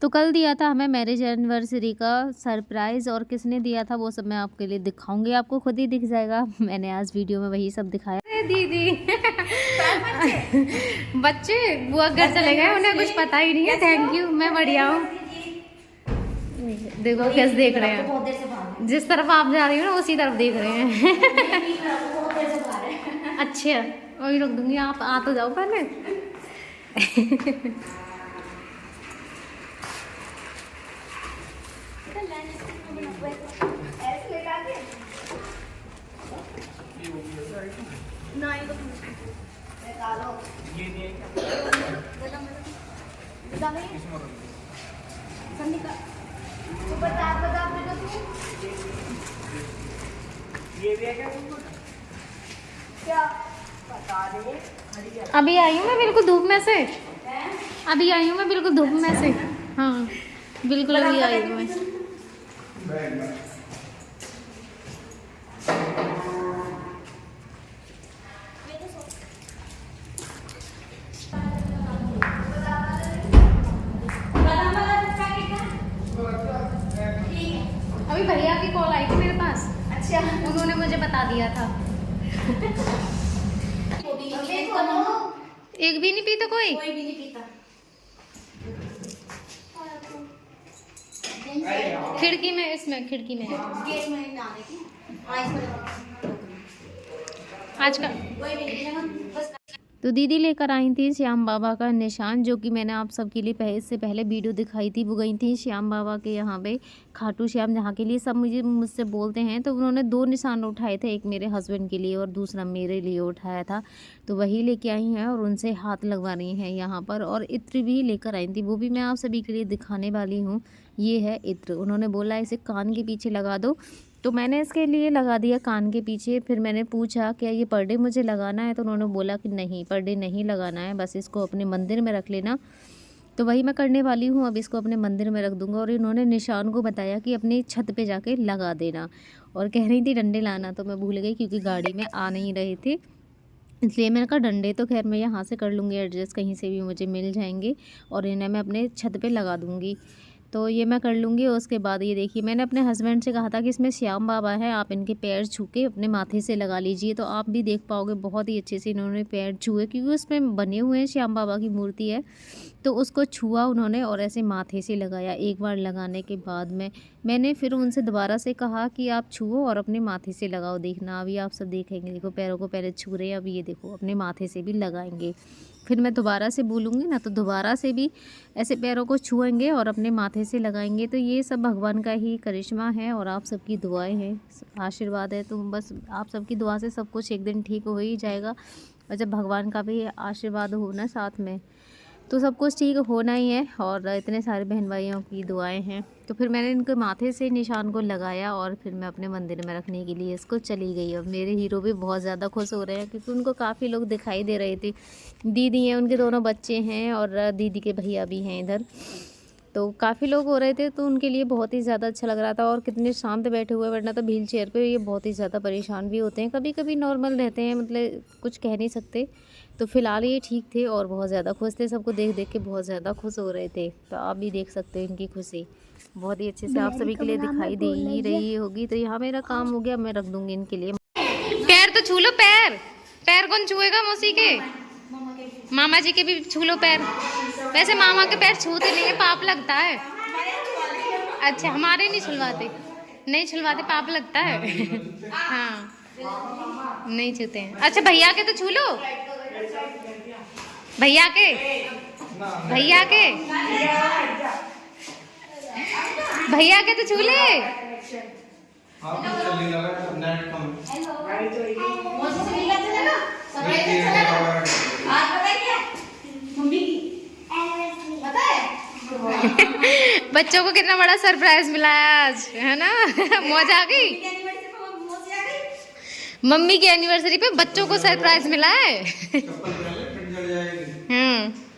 तो कल दिया था हमें मैरिज एनिवर्सरी का सरप्राइज़, और किसने दिया था वो सब मैं आपके लिए दिखाऊंगी, आपको खुद ही दिख जाएगा। मैंने आज वीडियो में वही सब दिखाया। दीदी बच्चे बुआ घर चले गए, उन्हें कुछ पता ही नहीं है। थैंक यू, मैं बढ़िया हूँ। देखो कैसे देख रहे हैं, जिस तरफ आप जा रही हो ना उसी तरफ देख रहे हैं। अच्छा वही रख दूंगी, आप आ तो जाओ पहले। अभी आई हूँ मैं बिल्कुल धूप में से, अभी आई हूँ मैं बिल्कुल धूप में से। हाँ बिल्कुल अभी आई हूँ मैं। अभी भैया की कॉल आई थी मेरे पास। अच्छा, उन्होंने मुझे बता दिया था। एक भी नहीं पीता, कोई भी नहीं पीता। खिड़की में, इसमें खिड़की में आज का। तो दीदी लेकर आई थी श्याम बाबा का निशान, जो कि मैंने आप सबके लिए इससे पहले वीडियो दिखाई थी। वो गई थी श्याम बाबा के यहाँ पे, खाटू श्याम, जहाँ के लिए सब मुझसे बोलते हैं। तो उन्होंने 2 निशान उठाए थे, एक मेरे हस्बैंड के लिए और दूसरा मेरे लिए उठाया था। तो वही लेके आई हैं और उनसे हाथ लगवा रही हैं यहाँ पर। और इत्र भी लेकर आई थी, वो भी मैं आप सभी के लिए दिखाने वाली हूँ। ये है इत्र, उन्होंने बोला इसे कान के पीछे लगा दो, तो मैंने इसके लिए लगा दिया कान के पीछे। फिर मैंने पूछा क्या ये पर डे मुझे लगाना है, तो उन्होंने बोला कि नहीं, पर डे नहीं लगाना है, बस इसको अपने मंदिर में रख लेना। तो वही मैं करने वाली हूँ, अब इसको अपने मंदिर में रख दूँगा। और इन्होंने निशान को बताया कि अपनी छत पे जाके लगा देना, और कह रही थी डंडे लाना, तो मैं भूल गई क्योंकि गाड़ी में आ नहीं रहे थे। इसलिए मैंने कहा डंडे तो खैर मैं यहाँ से कर लूँगी एडजस्ट, कहीं से भी मुझे मिल जाएंगे, और इन्हें मैं अपने छत पे लगा दूँगी। तो ये मैं कर लूँगी। उसके बाद ये देखिए, मैंने अपने हस्बैंड से कहा था कि इसमें श्याम बाबा है, आप इनके पैर छू के अपने माथे से लगा लीजिए। तो आप भी देख पाओगे बहुत ही अच्छे से इन्होंने पैर छुए, क्योंकि उसमें बने हुए हैं श्याम बाबा की मूर्ति है। तो उसको छुआ उन्होंने और ऐसे माथे से लगाया। एक बार लगाने के बाद मैंने फिर उनसे दोबारा से कहा कि आप छुओ और अपने माथे से लगाओ। देखना अभी आप सब देखेंगे, देखो पैरों को पहले छू रहे हैं, अब ये देखो अपने माथे से भी लगाएंगे। फिर मैं दोबारा से बोलूँगी ना, तो दोबारा से भी ऐसे पैरों को छुएंगे और अपने माथे से लगाएंगे। तो ये सब भगवान का ही करिश्मा है और आप सबकी दुआएं हैं, आशीर्वाद है। तो बस आप सबकी दुआ से सब कुछ एक दिन ठीक हो ही जाएगा। और जब भगवान का भी आशीर्वाद हो ना साथ में, तो सब कुछ ठीक होना ही है। और इतने सारे बहन भाइयों की दुआएं हैं। तो फिर मैंने इनके माथे से निशान को लगाया और फिर मैं अपने मंदिर में रखने के लिए इसको चली गई। और मेरे हीरो भी बहुत ज़्यादा खुश हो रहे हैं, क्योंकि उनको काफ़ी लोग दिखाई दे रहे थे। दीदी हैं, उनके दोनों बच्चे हैं, और दीदी के भैया भी हैं इधर। तो काफ़ी लोग हो रहे थे, तो उनके लिए बहुत ही ज़्यादा अच्छा लग रहा था। और कितने शांत बैठे हुए, वरना तो व्हील चेयर पर ये बहुत ही ज़्यादा परेशान भी होते हैं। कभी कभी नॉर्मल रहते हैं, मतलब कुछ कह नहीं सकते। तो फिलहाल ये ठीक थे और बहुत ज़्यादा खुश थे, सबको देख देख के बहुत ज़्यादा खुश हो रहे थे। तो आप भी देख सकते हैं इनकी खुशी बहुत ही अच्छे से आप सभी के लिए दिखाई दे ही रही होगी। तो यहाँ मेरा काम हो गया, मैं रख दूँगी इनके लिए। पैर तो छू लो, पैर पैर कौन छुएगा? मौसी के, मामा जी के भी छू लो पैर। वैसे मामा के पैर छूते नहीं है, पाप लगता है। अच्छा, हमारे नहीं छुलवाते, नहीं छुलवाते, पाप लगता है। हाँ नहीं छूते हैं। अच्छा भैया के तो छू लो, भैया के, भैया के, भैया के तो छू ले। बच्चों को कितना बड़ा सरप्राइज मिला है आज, है ना? मौज आ गई। मम्मी की एनिवर्सरी पे बच्चों को सरप्राइज मिला है।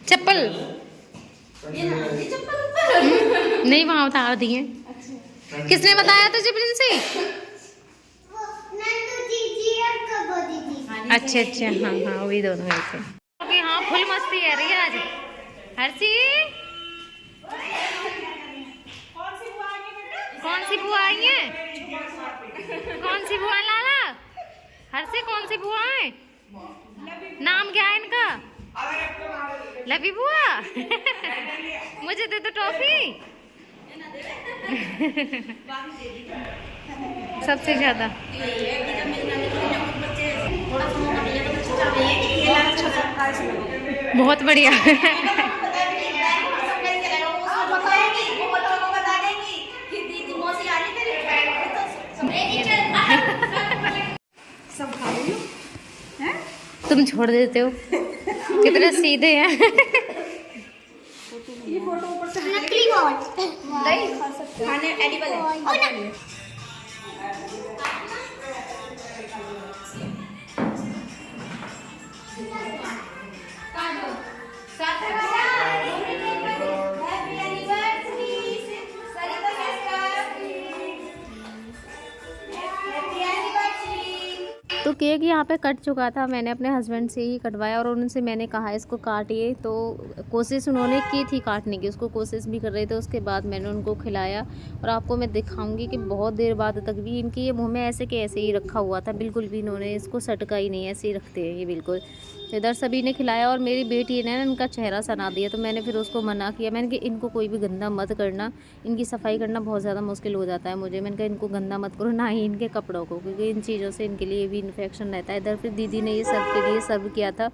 चप्पल नहीं वहाँ उतार दिए। किसने बताया तुझे प्रिंसी? अच्छा अच्छा, हाँ हाँ वही दोनों ऐसे। हाँ फुल मस्ती है रही आज। हर्षी बुआ आई है? कौन सी बुआ लाला? हर्षी कौन सी बुआ है? नाम क्या है इनका? लवी बुआ। मुझे दे दो टॉफी। सबसे ज्यादा बहुत बढ़िया। तुम छोड़ देते हो, कितने सीधे हैं। ये फोटो ऊपर से नकली खाने एडिबल है। तो केक यहाँ पे कट चुका था, मैंने अपने हस्बैंड से ही कटवाया और उनसे मैंने कहा इसको काटिए, तो कोशिश उन्होंने की थी काटने की, उसको कोशिश भी कर रहे थे। उसके बाद मैंने उनको खिलाया और आपको मैं दिखाऊंगी कि बहुत देर बाद तक भी इनके ये मुंह में ऐसे के ऐसे ही रखा हुआ था, बिल्कुल भी इन्होंने इसको सटका ही नहीं, ऐसे ही रखते हैं ये बिल्कुल। इधर सभी ने खिलाया और मेरी बेटी ने इनका चेहरा सना दिया, तो मैंने फिर उसको मना किया। मैंने कहा इनको कोई भी गंदा मत करना, इनकी सफाई करना बहुत ज़्यादा मुश्किल हो जाता है मुझे। मैंने कहा इनको गंदा मत करो, ना ही इनके कपड़ों को, क्योंकि इन चीज़ों से इनके लिए भी इन्फेक्शन रहता है। इधर फिर दीदी ने ये सबके लिए सर्व किया था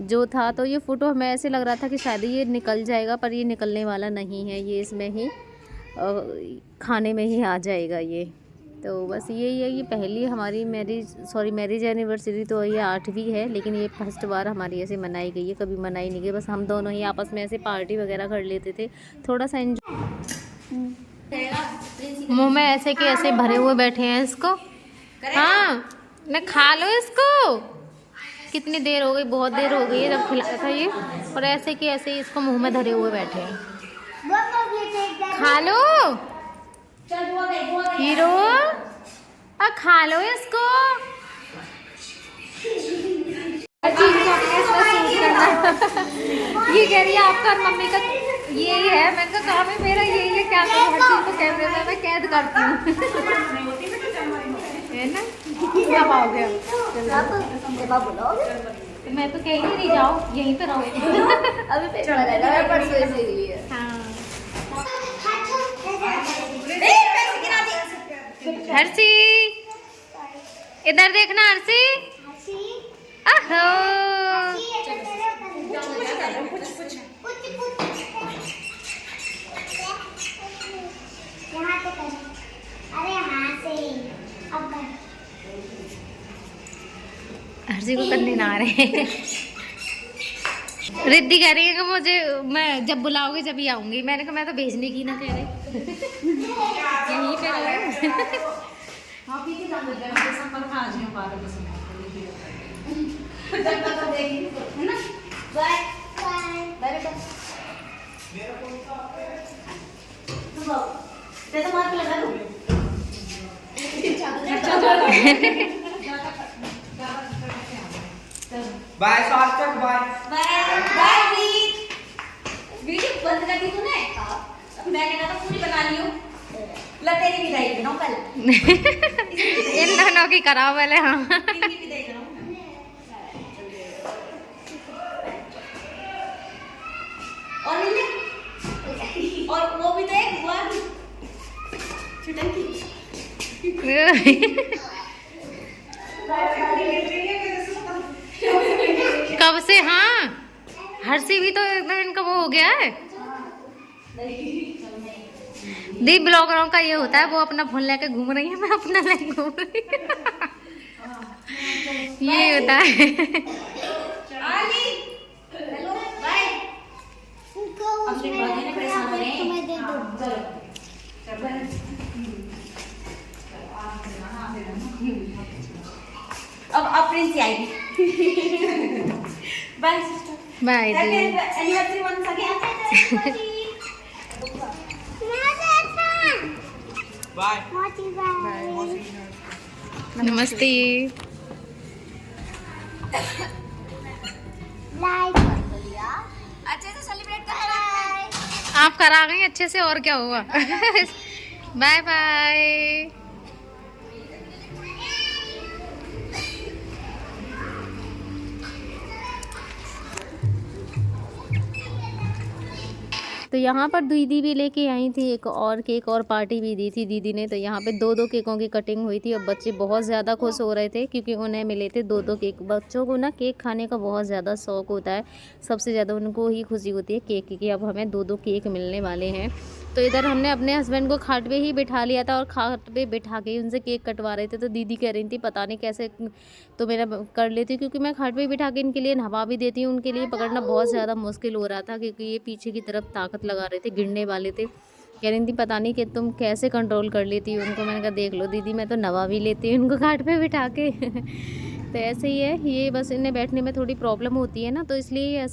जो था, तो ये फ़ोटो हमें ऐसे लग रहा था कि शायद ये निकल जाएगा, पर ये निकलने वाला नहीं है, ये इसमें ही खाने में ही आ जाएगा ये। तो बस यही है, ये पहली हमारी मैरिज एनिवर्सरी, तो ये 8वीं है, लेकिन ये फर्स्ट बार हमारी ऐसे मनाई गई है, कभी मनाई नहीं गई। बस हम दोनों ही आपस में ऐसे पार्टी वगैरह कर लेते थे, थोड़ा सा एंजॉय। मुँह में ऐसे के ऐसे भरे हुए बैठे हैं इसको। हाँ न खा लो इसको, कितनी देर हो गई, बहुत देर हो गई है जब खिलाया था ये, और ऐसे के ऐसे इसको मुँह में धरे हुए बैठे हैं। खा लो हीरो, खा लो इसको। ये कह रही है आपका और मम्मी का यही है। मैंने कहा काम है मेरा यही है, क्या करूं, हर चीज को कैमरे में मैं कैद करती हूँ। है ना, क्या हो गया? मैं तो कहीं नहीं जाओ, यहीं पे रहो। अभी पेट वाला परसों इसीलिए। हाँ हर्षी इधर देखना, हर्षी अहो हर्षी को करने ना आ रहे। रिद्धि कह रही है कि मुझे, मैं जब बुलाओगे जब ही आऊंगी। मैंने कहा मैं तो भेजने की ना कह रही, यहीं पे रहो। बाय सार्थक, बाय बाय वीडियो बंद कर दी तूने? मैंने कहा था पूरी बना ली हूँ, तेरी विदाई बनाओ कल। इन दोनों की कराओ पहले। हाँ और वो भी तो एक हुआ छुटन कब से। हाँ हर्षी भी तो एकदम इनका वो हो गया है। दी ब्लॉगरों का ये होता है, वो अपना फोन लेके घूम रही है, मैं अपना लेके घूम रही हूँ। ये होता है। अब प्रिंस आएगी। बाय सिस्टर, बाय जी। Anniversary once again. बाय नमस्ते। अच्छे से सेलिब्रेट कर। आप करा गई अच्छे से, और क्या हुआ। Bye bye. तो यहाँ पर दीदी भी लेके आई थी एक और केक और पार्टी भी दी थी दीदी ने। तो यहाँ पे 2-2 केकों की कटिंग हुई थी और बच्चे बहुत ज़्यादा खुश हो रहे थे क्योंकि उन्हें मिले थे 2-2 केक। बच्चों को ना केक खाने का बहुत ज़्यादा शौक़ होता है, सबसे ज़्यादा उनको ही खुशी होती है केक की कि अब हमें 2-2 केक मिलने वाले हैं। तो इधर हमने अपने हस्बैंड को खाट पे ही बिठा लिया था और खाट पे बिठा के ही उनसे केक कटवा रहे थे। तो दीदी कह रही थी पता नहीं कैसे, तो मेरा कर लेती क्योंकि मैं खाट पे बिठा के इनके लिए नहवा भी देती हूँ। उनके लिए पकड़ना बहुत ज़्यादा मुश्किल हो रहा था क्योंकि ये पीछे की तरफ ताकत लगा रहे थे, गिरने वाले थे। कह रही थी पता नहीं कि तुम कैसे कंट्रोल कर लेती हो उनको। मैंने कहा देख लो दीदी, मैं तो नवा भी लेती हूँ उनको खाट पे बिठा के। तो ऐसे ही है ये, बस इन्हें बैठने में थोड़ी प्रॉब्लम होती है ना, तो इसलिए